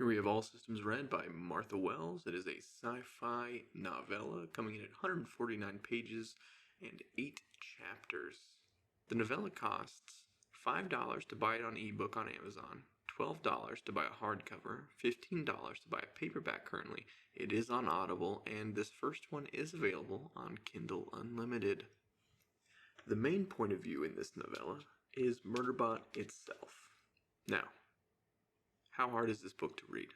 Here we have All Systems Red by Martha Wells. It is a sci-fi novella coming in at 149 pages and 8 chapters. The novella costs $5 to buy it on ebook on Amazon, $12 to buy a hardcover, $15 to buy a paperback currently. It is on Audible, and this first one is available on Kindle Unlimited. The main point of view in this novella is Murderbot itself. Now, how hard is this book to read?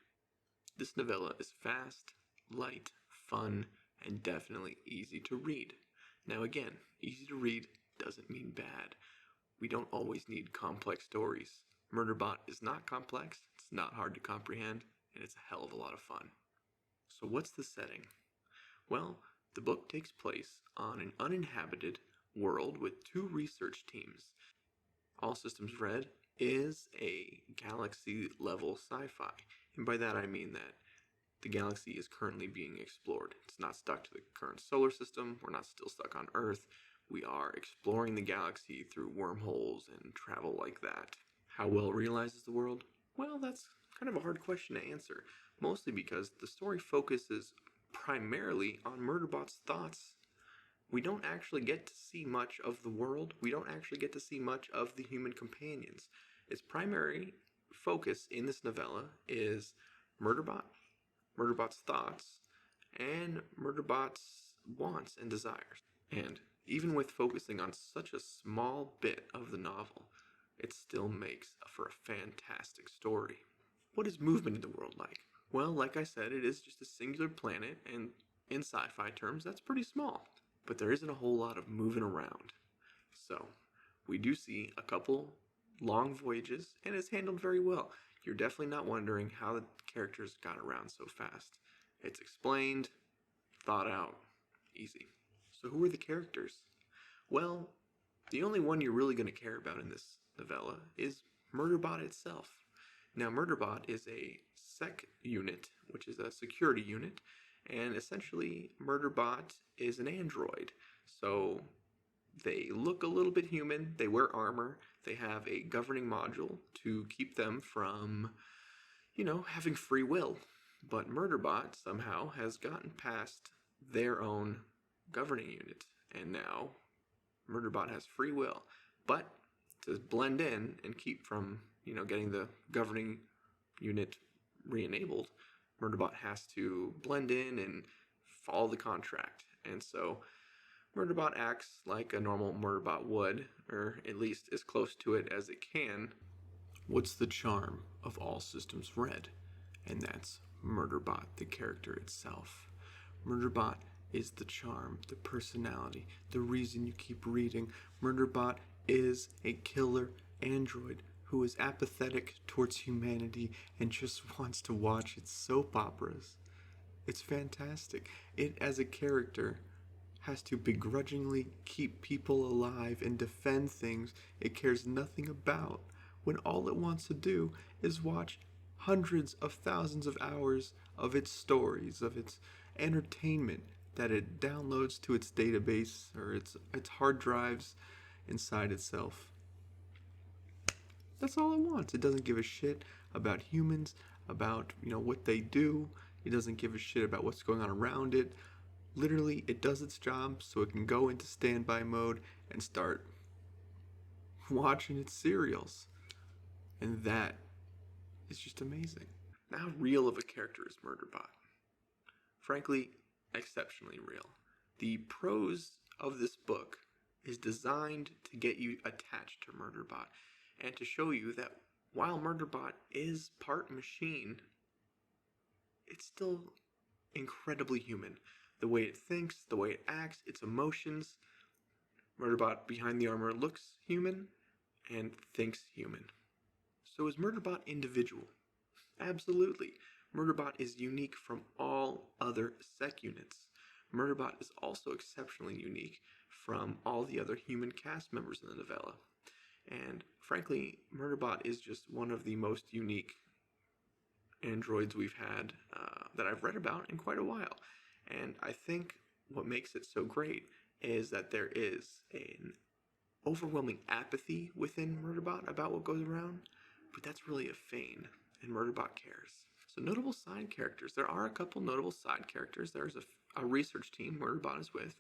This novella is fast, light, fun, and definitely easy to read. Now again, easy to read doesn't mean bad. We don't always need complex stories. Murderbot is not complex, it's not hard to comprehend, and it's a hell of a lot of fun. So what's the setting? Well, the book takes place on an uninhabited world with two research teams. All Systems Red is a galaxy-level sci-fi, and by that I mean that the galaxy is currently being explored. It's not stuck to the current solar system, we're not still stuck on Earth, we are exploring the galaxy through wormholes and travel like that. How well realized is the world? Well, that's kind of a hard question to answer, mostly because the story focuses primarily on Murderbot's thoughts. We don't actually get to see much of the world. We don't actually get to see much of the human companions. Its primary focus in this novella is Murderbot, Murderbot's thoughts, and Murderbot's wants and desires. And even with focusing on such a small bit of the novel, it still makes for a fantastic story. What is movement in the world like? Well, like I said, it is just a singular planet, and in sci-fi terms, that's pretty small. But there isn't a whole lot of moving around. So, we do see a couple long voyages, and it's handled very well. You're definitely not wondering how the characters got around so fast. It's explained, thought out, easy. So who are the characters? Well, the only one you're really going to care about in this novella is Murderbot itself. Now, Murderbot is a sec unit, which is a security unit, and essentially Murderbot is an android. So they look a little bit human, they wear armor, they have a governing module to keep them from, having free will. But Murderbot somehow has gotten past their own governing unit, and now Murderbot has free will. But to blend in and keep from, getting the governing unit re-enabled, Murderbot has to blend in and follow the contract. And so Murderbot acts like a normal Murderbot would, or at least as close to it as it can. What's the charm of All Systems Red? And that's Murderbot, the character itself. Murderbot is the charm, the personality, the reason you keep reading. Murderbot is a killer android who is apathetic towards humanity and just wants to watch its soap operas. It's fantastic. It, as a character, has to begrudgingly keep people alive and defend things it cares nothing about, when all it wants to do is watch hundreds of thousands of hours of its stories, of its entertainment that it downloads to its database or its hard drives inside itself. That's all it wants. It doesn't give a shit about humans, about, what they do. It doesn't give a shit about what's going on around it. Literally, it does its job so it can go into standby mode and start watching its serials. And that is just amazing. Now, how real of a character is Murderbot? Frankly, exceptionally real. The prose of this book is designed to get you attached to Murderbot and to show you that while Murderbot is part machine, it's still incredibly human. The way it thinks, the way it acts, its emotions. Murderbot behind the armor looks human and thinks human. So is Murderbot individual? Absolutely. Murderbot is unique from all other sec units. Murderbot is also exceptionally unique from all the other human cast members in the novella. And frankly, Murderbot is just one of the most unique androids we've had that I've read about in quite a while. And I think what makes it so great is that there is an overwhelming apathy within Murderbot about what goes around, but that's really a feign, and Murderbot cares. So notable side characters. There are a couple notable side characters. There's a research team Murderbot is with,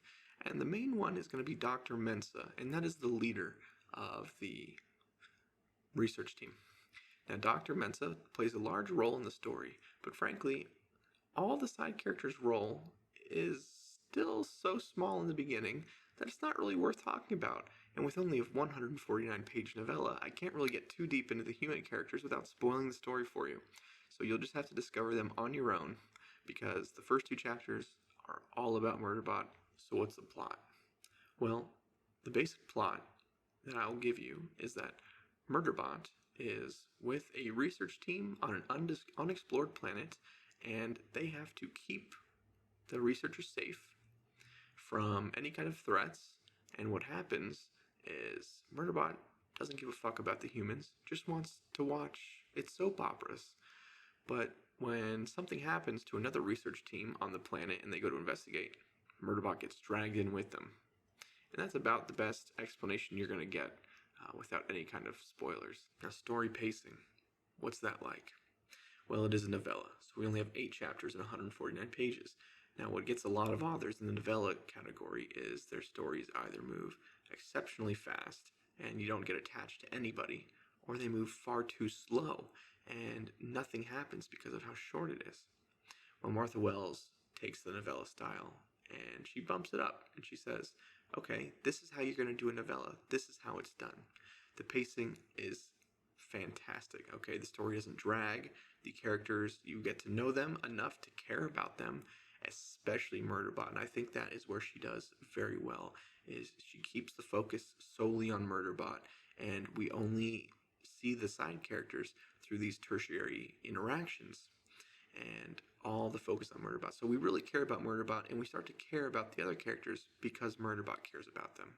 and the main one is going to be Dr. Mensa, and that is the leader of the research team. Now, Dr. Mensa plays a large role in the story, but frankly, all the side characters' role is still so small in the beginning that it's not really worth talking about. And with only a 149-page novella, I can't really get too deep into the human characters without spoiling the story for you. So you'll just have to discover them on your own, because the first 2 chapters are all about Murderbot. So what's the plot? Well, the basic plot that I'll give you is that Murderbot is with a research team on an unexplored planet, and they have to keep the researchers safe from any kind of threats. And what happens is Murderbot doesn't give a fuck about the humans, just wants to watch its soap operas. But when something happens to another research team on the planet and they go to investigate, Murderbot gets dragged in with them. And that's about the best explanation you're going to get without any kind of spoilers. Now, story pacing. What's that like? Well, it is a novella, so we only have 8 chapters and 149 pages. Now, what gets a lot of authors in the novella category is their stories either move exceptionally fast and you don't get attached to anybody, or they move far too slow and nothing happens because of how short it is. Well, Martha Wells takes the novella style and she bumps it up and she says, okay, this is how you're going to do a novella. This is how it's done. The pacing is fantastic. Okay, the story doesn't drag. The characters, you get to know them enough to care about them, especially Murderbot. And I think that is where she does very well, is she keeps the focus solely on Murderbot, and we only see the side characters through these tertiary interactions and all the focus on Murderbot. So we really care about Murderbot, and we start to care about the other characters because Murderbot cares about them.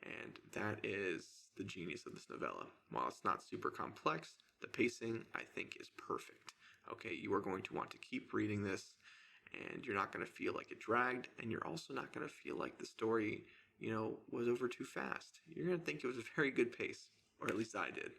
And that is the genius of this novella. While it's not super complex, the pacing, I think, is perfect. Okay, you are going to want to keep reading this, and you're not going to feel like it dragged, and you're also not going to feel like the story, was over too fast. You're going to think it was a very good pace, or at least I did.